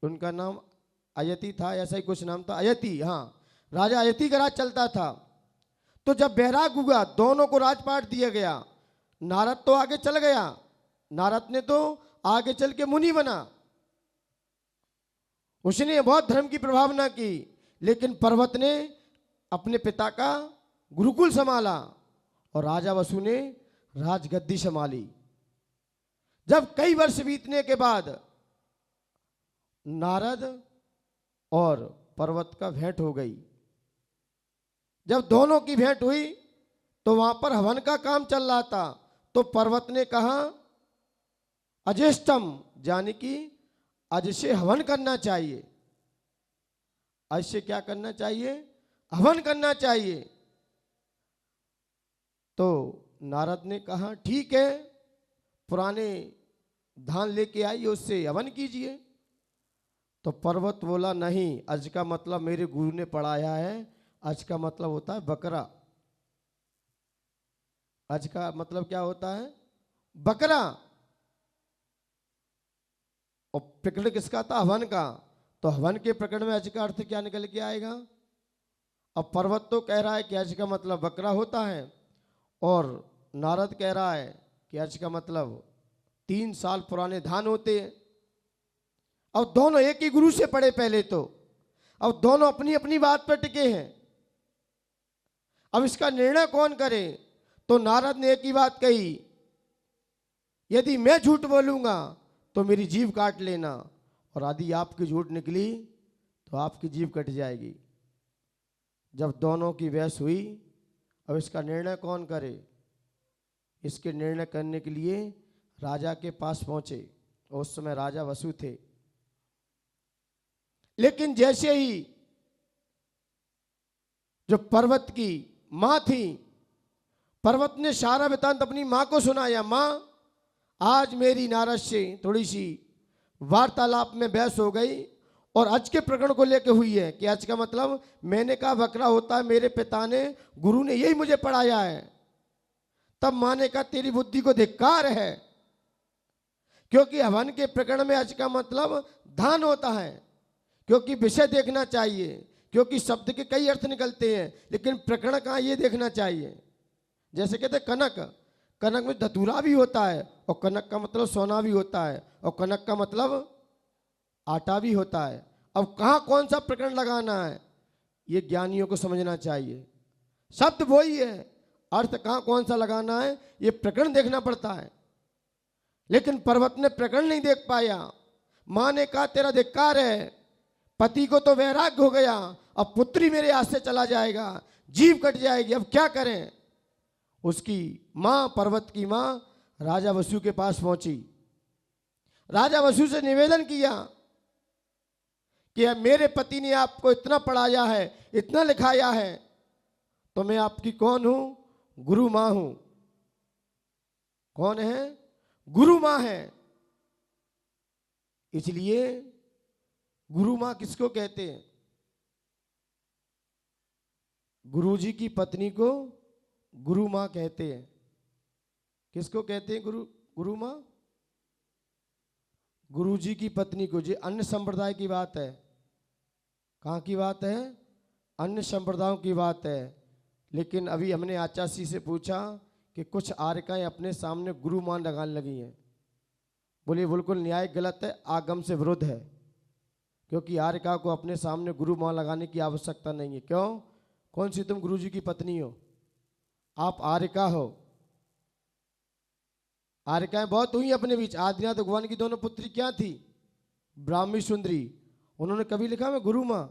उनका नाम अयति था, ऐसा ही कुछ नाम था, अयति। हाँ, राजा अयति का राज चलता था। तो जब वैराग्य हुआ, दोनों को राजपाट दिया गया। नारद तो आगे चल गया, नारद ने तो आगे चल के मुनि बना, उसने बहुत धर्म की प्रभावना की। लेकिन पर्वत ने अपने पिता का गुरुकुल संभाला और राजा वसु ने राजगद्दी संभाली। जब कई वर्ष बीतने के बाद नारद और पर्वत का भेंट हो गई। जब दोनों की भेंट हुई तो वहां पर हवन का काम चल रहा था। तो पर्वत ने कहा, अजेष्टम, यानी कि आज से हवन करना चाहिए। आज से क्या करना चाहिए? हवन करना चाहिए। तो नारद ने कहा, ठीक है, पुराने धान लेके आइए, उससे हवन कीजिए। तो पर्वत बोला, नहीं, आज का मतलब मेरे गुरु ने पढ़ाया है, आज का मतलब होता है बकरा। आज का मतलब क्या होता है? बकरा। और प्रकरण किसका था? हवन का। तो हवन के प्रकरण में अज का अर्थ क्या निकल के आएगा? अब पर्वत तो कह रहा है कि अज का मतलब बकरा होता है, और नारद कह रहा है कि अज का मतलब 3 साल पुराने धान होते हैं। अब दोनों एक ही गुरु से पढ़े पहले तो, अब दोनों अपनी अपनी बात पर टिके हैं। अब इसका निर्णय कौन करे? तो नारद ने एक ही बात कही, यदि मैं झूठ बोलूंगा तो मेरी जीभ काट लेना, और यदि आपकी झूठ निकली तो आपकी जीभ कट जाएगी। जब दोनों की बहस हुई, अब इसका निर्णय कौन करे? इसके निर्णय करने के लिए राजा के पास पहुंचे, और उस समय राजा वसु थे। लेकिन जैसे ही जो पर्वत की मां थी, पर्वत ने सारा वृत्तांत अपनी मां को सुनाया। मां, आज मेरी नारद से थोड़ी सी वार्तालाप में बहस हो गई, और आज के प्रकरण को लेकर हुई है कि आज का मतलब मैंने कहा बकरा होता है, मेरे पिता ने, गुरु ने यही मुझे पढ़ाया है। तब मां ने कहा, तेरी बुद्धि को धिक्कार है, क्योंकि हवन के प्रकरण में आज का मतलब धान होता है। क्योंकि विषय देखना चाहिए, क्योंकि शब्द के कई अर्थ निकलते हैं, लेकिन प्रकरण कहाँ ये देखना चाहिए। जैसे कहते कनक, कनक में धतूरा भी होता है, और कनक का मतलब सोना भी होता है, और कनक का मतलब आटा भी होता है। अब कहाँ कौन सा प्रकरण लगाना है, ये ज्ञानियों को समझना चाहिए। शब्द वही है, अर्थ कहाँ कौन सा लगाना है, ये प्रकरण देखना पड़ता है। लेकिन पर्वत ने प्रकरण नहीं देख पाया। मां ने कहा, तेरा धिक्कार है, पति को तो वैराग्य हो गया, अब पुत्री मेरे हाथ से चला जाएगा, जीव कट जाएगी, अब क्या करें। उसकी मां, पर्वत की मां राजा वसु के पास पहुंची। राजा वसु से निवेदन किया कि अब मेरे पति ने आपको इतना पढ़ाया है, इतना लिखाया है, तो मैं आपकी कौन हूं? गुरु मां हूं। कौन है? गुरु मां है। इसलिए गुरु मां किसको कहते हैं? गुरुजी की पत्नी को गुरु मां कहते हैं। किसको कहते हैं गुरु मां? गुरुजी की पत्नी को। जी अन्य संप्रदाय की बात है। कहाँ की बात है? अन्य संप्रदायों की बात है। लेकिन अभी हमने आचार्य से पूछा कि कुछ आर्यकाएं अपने सामने गुरु मान लगाने लगी हैं। बोलिए बिल्कुल न्याय गलत है, आगम से विरुद्ध है। क्योंकि आर्यका को अपने सामने गुरु मान लगाने की आवश्यकता नहीं है। क्यों? कौन सी तुम गुरुजी की पत्नी हो? आप आर्यका हो। आर्यकाएं बहुत हुई अपने बीच। आदिनाथ भगवान की दोनों पुत्री क्या थी? ब्राह्मी सुंदरी। उन्होंने कभी लिखा मैं गुरु मां?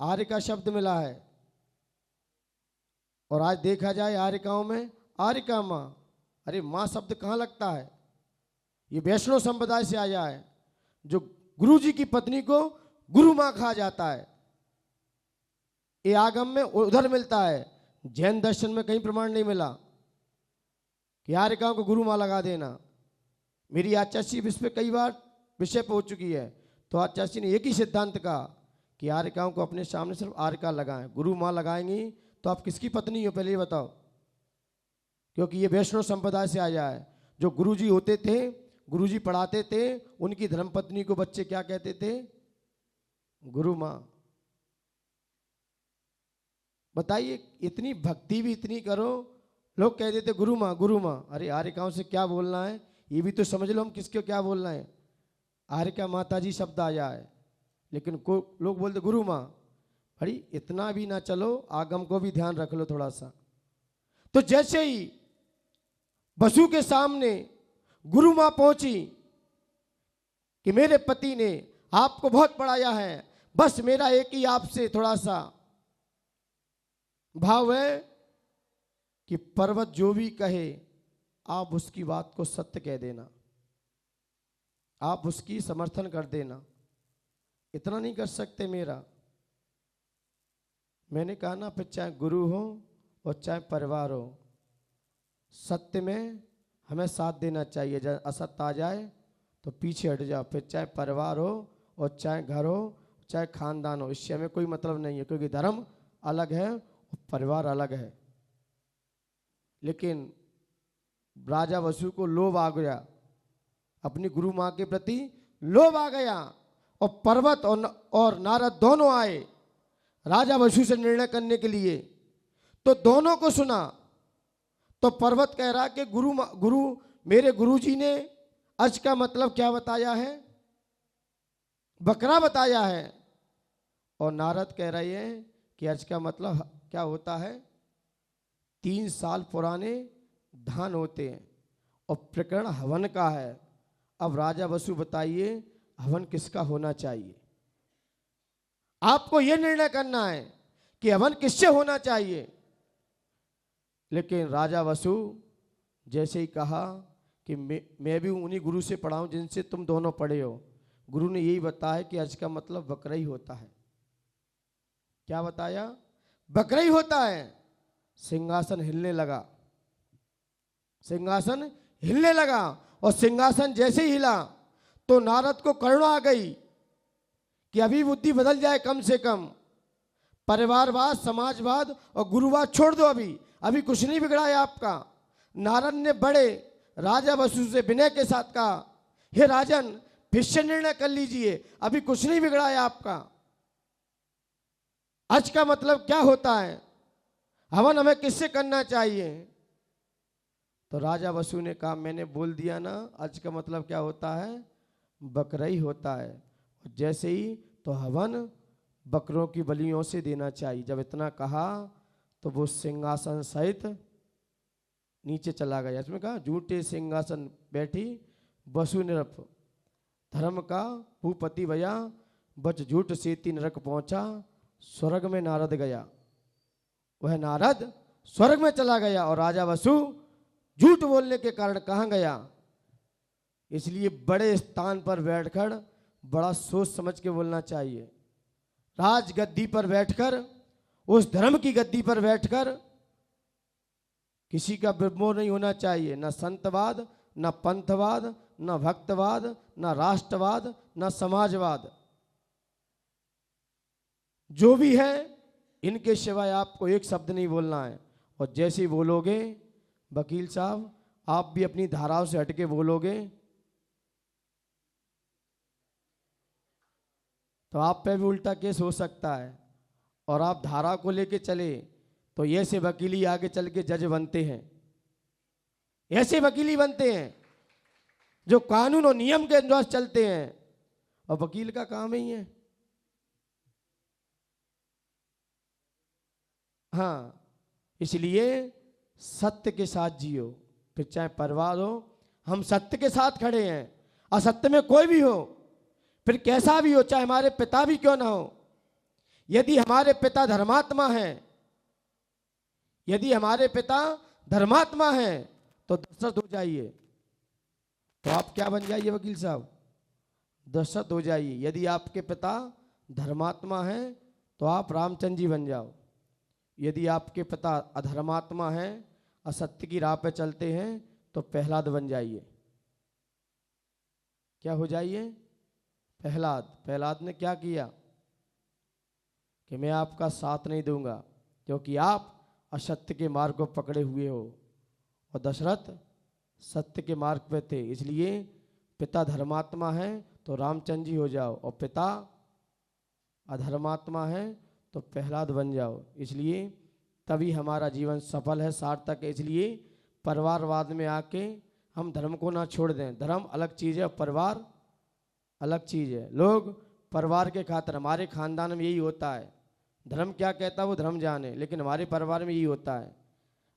आर्यका शब्द मिला है। और आज देखा जाए आर्यकाओं में आर्यका मां। अरे मां शब्द कहाँ लगता है? ये वैष्णव संप्रदाय से आया है, जो गुरुजी की पत्नी को गुरु मां कहा जाता है। ये आगम में उधर मिलता है, जैन दर्शन में कहीं प्रमाण नहीं मिला कि आर्यकाओं को गुरु मां लगा देना। मेरी आचार्य इस पे कई बार विषय पे हो चुकी है, तो आचार्य ने एक ही सिद्धांत कहा कि आर्यकाओं को अपने सामने सिर्फ आर्यका लगाएं। गुरु मां लगाएंगी तो आप किसकी पत्नी हो पहले ये बताओ? क्योंकि ये वैष्णव संप्रदाय से आया है। जो गुरुजी होते थे, गुरुजी पढ़ाते थे, उनकी धर्मपत्नी को बच्चे क्या कहते थे? गुरु मां। बताइए, इतनी भक्ति भी इतनी करो, लोग कह देते गुरु मां गुरु मां। अरे आर्यकाओं से क्या बोलना है ये भी तो समझ लो, हम किसको क्या बोलना है। आर्यका माता जी शब्द आया है, लेकिन लोग बोलते गुरु मां। अरे इतना भी ना चलो, आगम को भी ध्यान रख लो थोड़ा सा। तो जैसे ही वसु के सामने गुरु मां पहुंची कि मेरे पति ने आपको बहुत पढ़ाया है, बस मेरा एक ही आपसे थोड़ा सा भाव है कि पर्वत जो भी कहे आप उसकी बात को सत्य कह देना, आप उसकी समर्थन कर देना। इतना नहीं कर सकते मेरा? मैंने कहा ना, फिर चाहे गुरु हो और चाहे परिवार हो, सत्य में हमें साथ देना चाहिए। जब असत्य आ जाए तो पीछे हट जाओ। फिर चाहे परिवार हो और चाहे घर हो, चाहे खानदान हो, इससे हमें कोई मतलब नहीं है। क्योंकि धर्म अलग है और परिवार अलग है। लेकिन राजा वसु को लोभ आ गया, अपनी गुरु मां के प्रति लोभ आ गया, और पर्वत और नारद दोनों आए राजा वसु से निर्णय करने के लिए। तो दोनों को सुना तो पर्वत कह रहा कि गुरु मेरे गुरुजी ने अज का मतलब क्या बताया है? बकरा बताया है। और नारद कह रहे हैं कि अज का मतलब क्या होता है? 3 साल पुराने धान होते हैं और प्रकरण हवन का है। अब राजा वसु बताइए हवन किसका होना चाहिए? आपको यह निर्णय करना है कि हवन किससे होना चाहिए। लेकिन राजा वसु जैसे ही कहा कि मैं भी उन्हीं गुरु से पढ़ा हूं जिनसे तुम दोनों पढ़े हो। गुरु ने यही बताया कि आज का मतलब बकरा ही होता है। क्या बताया? बकरा ही होता है। सिंहासन हिलने लगा, सिंहासन हिलने लगा। और सिंहासन जैसे ही हिला तो नारद को करुणा आ गई कि अभी बुद्धि बदल जाए, कम से कम परिवारवाद, समाजवाद और गुरुवाद छोड़ दो। अभी कुछ नहीं बिगड़ा है आपका। नारद ने बड़े राजा वसु से विनय के साथ कहा, हे राजन फिर से निर्णय कर लीजिए, अभी कुछ नहीं बिगड़ा है आपका। आज का मतलब क्या होता है? हवन हमें किससे करना चाहिए? तो राजा वसु ने कहा, मैंने बोल दिया ना, आज का मतलब क्या होता है? बकरा ही होता है। जैसे ही तो हवन बकरों की बलियों से देना चाहिए। जब इतना कहा तो वो सिंहासन सहित नीचे चला गया। इसमें कहा, झूठे सिंहासन बैठी वसु निरप, धर्म का भूपति भया, बच झूठ सेती नरक पहुंचा, स्वर्ग में नारद गया। वह नारद स्वर्ग में चला गया और राजा वसु झूठ बोलने के कारण कहाँ गया? इसलिए बड़े स्थान पर बैठकर बड़ा सोच समझ के बोलना चाहिए। राज गद्दी पर बैठकर, उस धर्म की गद्दी पर बैठकर किसी का विमोह नहीं होना चाहिए। न संतवाद, न पंथवाद, न भक्तवाद, न राष्ट्रवाद, न समाजवाद। जो भी है इनके सिवाय आपको एक शब्द नहीं बोलना है। और जैसे ही बोलोगे वकील साहब, आप भी अपनी धाराओं से हटके बोलोगे तो आप पे भी उल्टा केस हो सकता है। और आप धारा को लेके चले तो ऐसे वकीली आगे चल के जज बनते हैं, ऐसे वकीली बनते हैं जो कानून और नियम के अनुसार चलते हैं। और वकील का काम ही है। हाँ, इसलिए सत्य के साथ जियो, फिर चाहे परिवार हो। हम सत्य के साथ खड़े हैं, असत्य में कोई भी हो, फिर कैसा भी हो, चाहे हमारे पिता भी क्यों ना हो। यदि हमारे पिता धर्मात्मा हैं, यदि हमारे पिता धर्मात्मा हैं तो दशरथ हो जाइए। तो आप क्या बन जाइए वकील साहब? दशरथ हो जाइए। यदि आपके पिता धर्मात्मा हैं तो आप रामचंद्र जी बन जाओ। यदि आपके पिता अधर्मात्मा हैं, असत्य की राह पे चलते हैं, तो प्रहलाद बन जाइए। क्या हो जाइए? प्रहलाद। प्रहलाद ने क्या किया कि मैं आपका साथ नहीं दूंगा क्योंकि आप असत्य के मार्ग को पकड़े हुए हो। और दशरथ सत्य के मार्ग पे थे, इसलिए पिता धर्मात्मा है तो रामचंद्र जी हो जाओ, और पिता अधर्मात्मा है तो प्रहलाद बन जाओ। इसलिए तभी हमारा जीवन सफल है, सार्थक है। इसलिए परिवारवाद में आके हम धर्म को ना छोड़ दें। धर्म अलग चीज़ है, परिवार अलग चीज़ है। लोग परिवार के खातिर, हमारे खानदान में यही होता है, धर्म क्या कहता है वो धर्म जाने, लेकिन हमारे परिवार में यही होता है।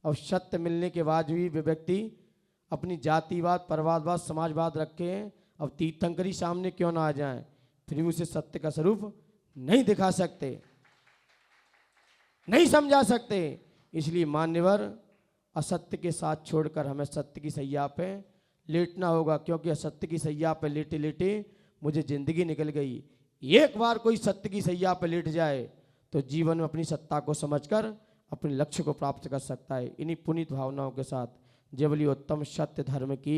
और सत्य मिलने के बाद भी व्यक्ति अपनी जातिवाद, परिवारवाद, समाजवाद रखे हैं। अब तीर्थंकरी सामने क्यों ना आ जाएं, फिर भी उसे सत्य का स्वरूप नहीं दिखा सकते, नहीं समझा सकते। इसलिए मान्यवर, असत्य के साथ छोड़कर हमें सत्य की सैया पे लेटना होगा, क्योंकि असत्य की सैया पे लेटे लेटे मुझे जिंदगी निकल गई। एक बार कोई सत्य की सैया पे लेट जाए तो जीवन में अपनी सत्ता को समझकर अपने लक्ष्य को प्राप्त कर सकता है। इन्हीं पुनीत भावनाओं के साथ जय बोलिए उत्तम सत्य धर्म की।